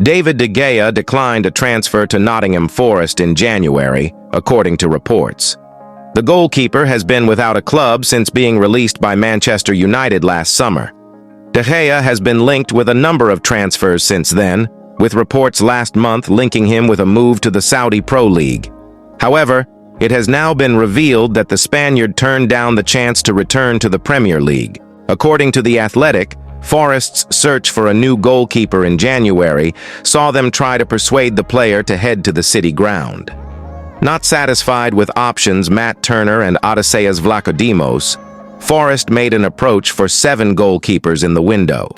David degea declined a transfer to Nottingham Forest in January, according to reports. The goalkeeper has been without a club since being released by Manchester United last summer. Degea has been linked with a number of transfers since then, with reports last month linking him with a move to the Saudi Pro League. However, it has now been revealed that the Spaniard turned down the chance to return to the Premier League. According to The Athletic, Forest's search for a new goalkeeper in January saw them try to persuade the player to head to the city ground. Not satisfied with options Matt Turner and Odysseas Vlachodimos, Forest made an approach for 7 goalkeepers in the window.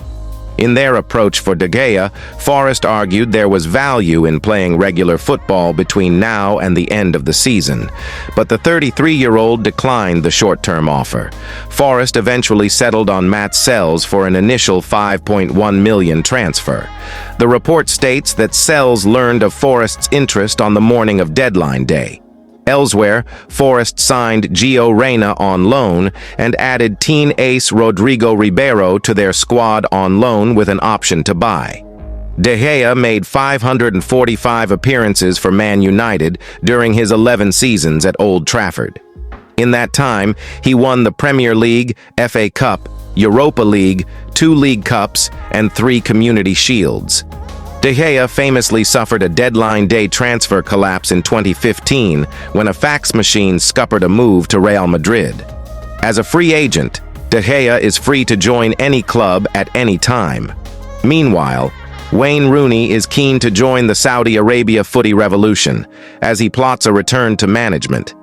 In their approach for Degea, Forest argued there was value in playing regular football between now and the end of the season, but the 33-year-old declined the short-term offer. Forest eventually settled on Matt Sells for an initial $5.1 million transfer. The report states that Sells learned of Forest's interest on the morning of deadline day. Elsewhere, Forest signed Gio Reyna on loan and added teen ace Rodrigo Ribeiro to their squad on loan with an option to buy. Degea made 545 appearances for Man United during his 11 seasons at Old Trafford. In that time, he won the Premier League, FA Cup, Europa League, 2 League Cups, and 3 Community Shields. Degea famously suffered a deadline day transfer collapse in 2015 when a fax machine scuppered a move to Real Madrid. As a free agent, Degea is free to join any club at any time. Meanwhile, Wayne Rooney is keen to join the Saudi Arabia footy revolution as he plots a return to management.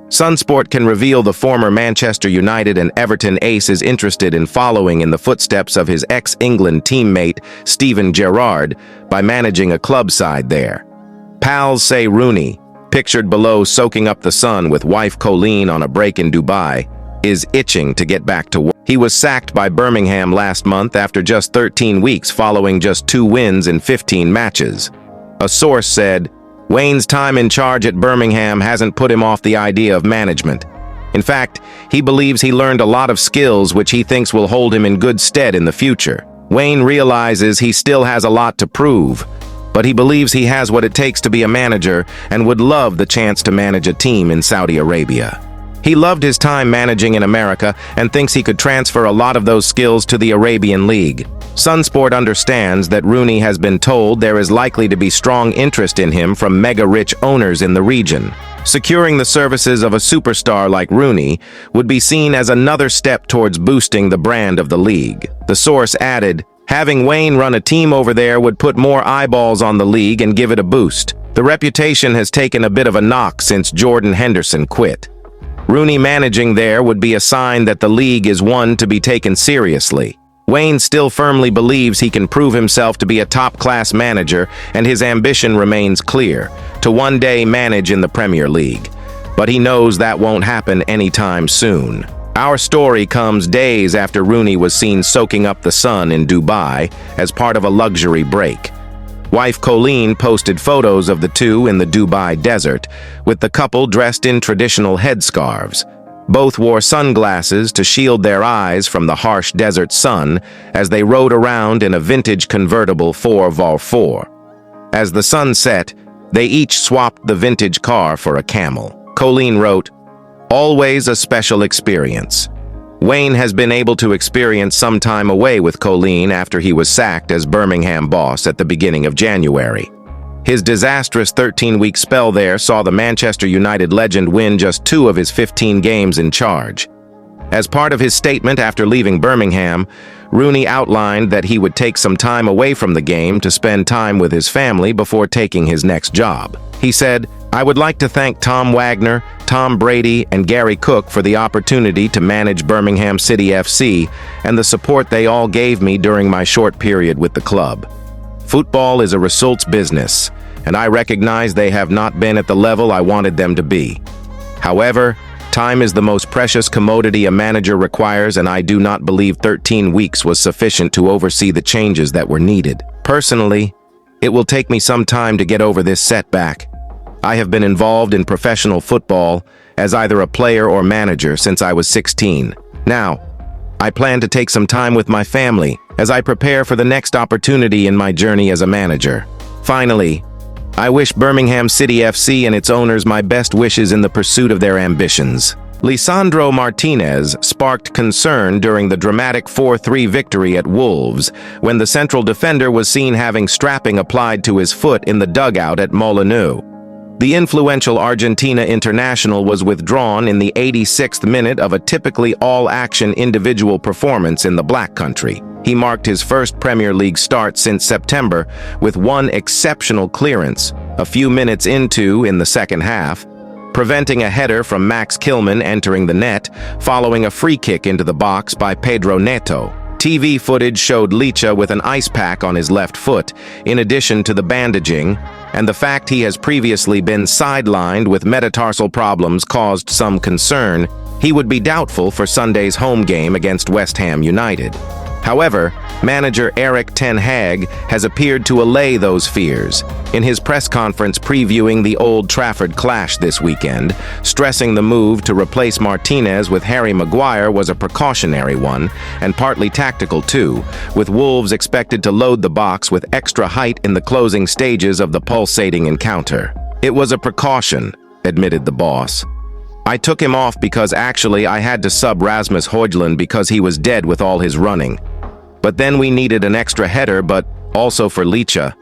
Sunsport can reveal the former Manchester United and Everton ace is interested in following in the footsteps of his ex-England teammate Steven Gerrard by managing a club side there. Pals say Rooney, pictured below soaking up the sun with wife Colleen on a break in Dubai, is itching to get back to work. He was sacked by Birmingham last month after just 13 weeks following just 2 wins in 15 matches. A source said, Wayne's time in charge at Birmingham hasn't put him off the idea of management. In fact, he believes he learned a lot of skills which he thinks will hold him in good stead in the future. Wayne realizes he still has a lot to prove, but he believes he has what it takes to be a manager and would love the chance to manage a team in Saudi Arabia. He loved his time managing in America and thinks he could transfer a lot of those skills to the Arabian League. Sunsport understands that Rooney has been told there is likely to be strong interest in him from mega-rich owners in the region. Securing the services of a superstar like Rooney would be seen as another step towards boosting the brand of the league. The source added, having Wayne run a team over there would put more eyeballs on the league and give it a boost. The reputation has taken a bit of a knock since Jordan Henderson quit. Rooney managing there would be a sign that the league is one to be taken seriously. Wayne still firmly believes he can prove himself to be a top-class manager, and his ambition remains clear, to one day manage in the Premier League. But he knows that won't happen anytime soon. Our story comes days after Rooney was seen soaking up the sun in Dubai as part of a luxury break. Wife Colleen posted photos of the two in the Dubai desert, with the couple dressed in traditional headscarves. Both wore sunglasses to shield their eyes from the harsh desert sun as they rode around in a vintage convertible 4x4. As the sun set, they each swapped the vintage car for a camel. Colleen wrote, "Always a special experience." Wayne has been able to experience some time away with Colleen after he was sacked as Birmingham boss at the beginning of January. His disastrous 13-week spell there saw the Manchester United legend win just 2 of his 15 games in charge. As part of his statement after leaving Birmingham, Rooney outlined that he would take some time away from the game to spend time with his family before taking his next job. He said, "I would like to thank Tom Wagner, Tom Brady, and Gary Cook for the opportunity to manage Birmingham City FC and the support they all gave me during my short period with the club. Football is a results business, and I recognize they have not been at the level I wanted them to be. However, time is the most precious commodity a manager requires, and I do not believe 13 weeks was sufficient to oversee the changes that were needed. Personally, it will take me some time to get over this setback. I have been involved in professional football as either a player or manager since I was 16. Now, I plan to take some time with my family as I prepare for the next opportunity in my journey as a manager. Finally, I wish Birmingham City FC and its owners my best wishes in the pursuit of their ambitions. Lisandro Martinez sparked concern during the dramatic 4-3 victory at Wolves when the central defender was seen having strapping applied to his foot in the dugout at Molineux. The influential Argentina international was withdrawn in the 86th minute of a typically all-action individual performance in the Black Country. He marked his first Premier League start since September with one exceptional clearance, a few minutes in the second half, preventing a header from Max Kilman entering the net following a free kick into the box by Pedro Neto. TV footage showed Degea with an ice pack on his left foot, in addition to the bandaging, and the fact he has previously been sidelined with metatarsal problems caused some concern. He would be doubtful for Sunday's home game against West Ham United. However, manager Erik ten Hag has appeared to allay those fears in his press conference previewing the Old Trafford clash this weekend, stressing the move to replace Martinez with Harry Maguire was a precautionary one, and partly tactical too, with Wolves expected to load the box with extra height in the closing stages of the pulsating encounter. "It was a precaution," admitted the boss. "I took him off because actually I had to sub Rasmus Højlund because he was dead with all his running. But then we needed an extra header, but also for Degea.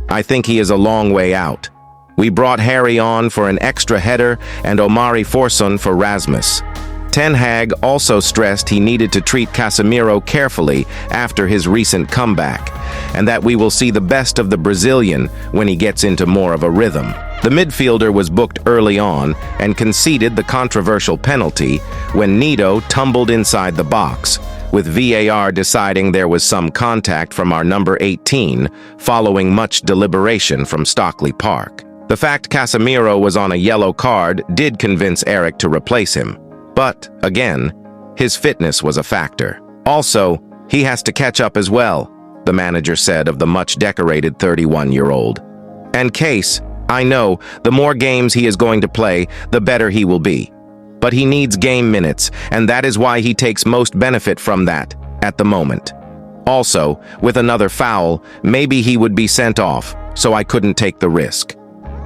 I think he is a long way out. We brought Harry on for an extra header and Omari Forson for Rasmus." Ten Hag also stressed he needed to treat Casemiro carefully after his recent comeback, and that we will see the best of the Brazilian when he gets into more of a rhythm. The midfielder was booked early on and conceded the controversial penalty when Neto tumbled inside the box, with VAR deciding there was some contact from our number 18 following much deliberation from Stockley Park. The fact Casemiro was on a yellow card did convince Eric to replace him. But, again, his fitness was a factor. Also, he has to catch up as well, the manager said of the much-decorated 31-year-old. And Case, I know, the more games he is going to play, the better he will be. But he needs game minutes, and that is why he takes most benefit from that, at the moment. Also, with another foul, maybe he would be sent off, so I couldn't take the risk.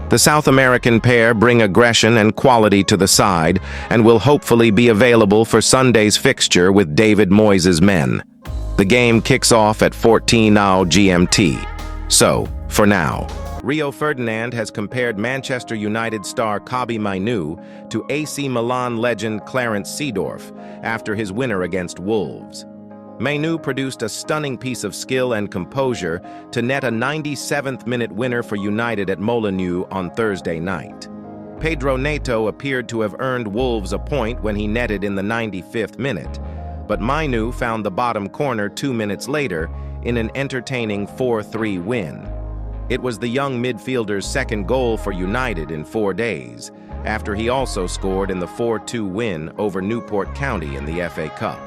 The South American pair bring aggression and quality to the side and will hopefully be available for Sunday's fixture with David Moyes' men. The game kicks off at 14:00 GMT. So, for now, Rio Ferdinand has compared Manchester United star Kobbie Mainoo to AC Milan legend Clarence Seedorf after his winner against Wolves. Mainoo produced a stunning piece of skill and composure to net a 97th-minute winner for United at Molineux on Thursday night. Pedro Neto appeared to have earned Wolves a point when he netted in the 95th minute, but Mainoo found the bottom corner 2 minutes later in an entertaining 4-3 win. It was the young midfielder's second goal for United in 4 days, after he also scored in the 4-2 win over Newport County in the FA Cup.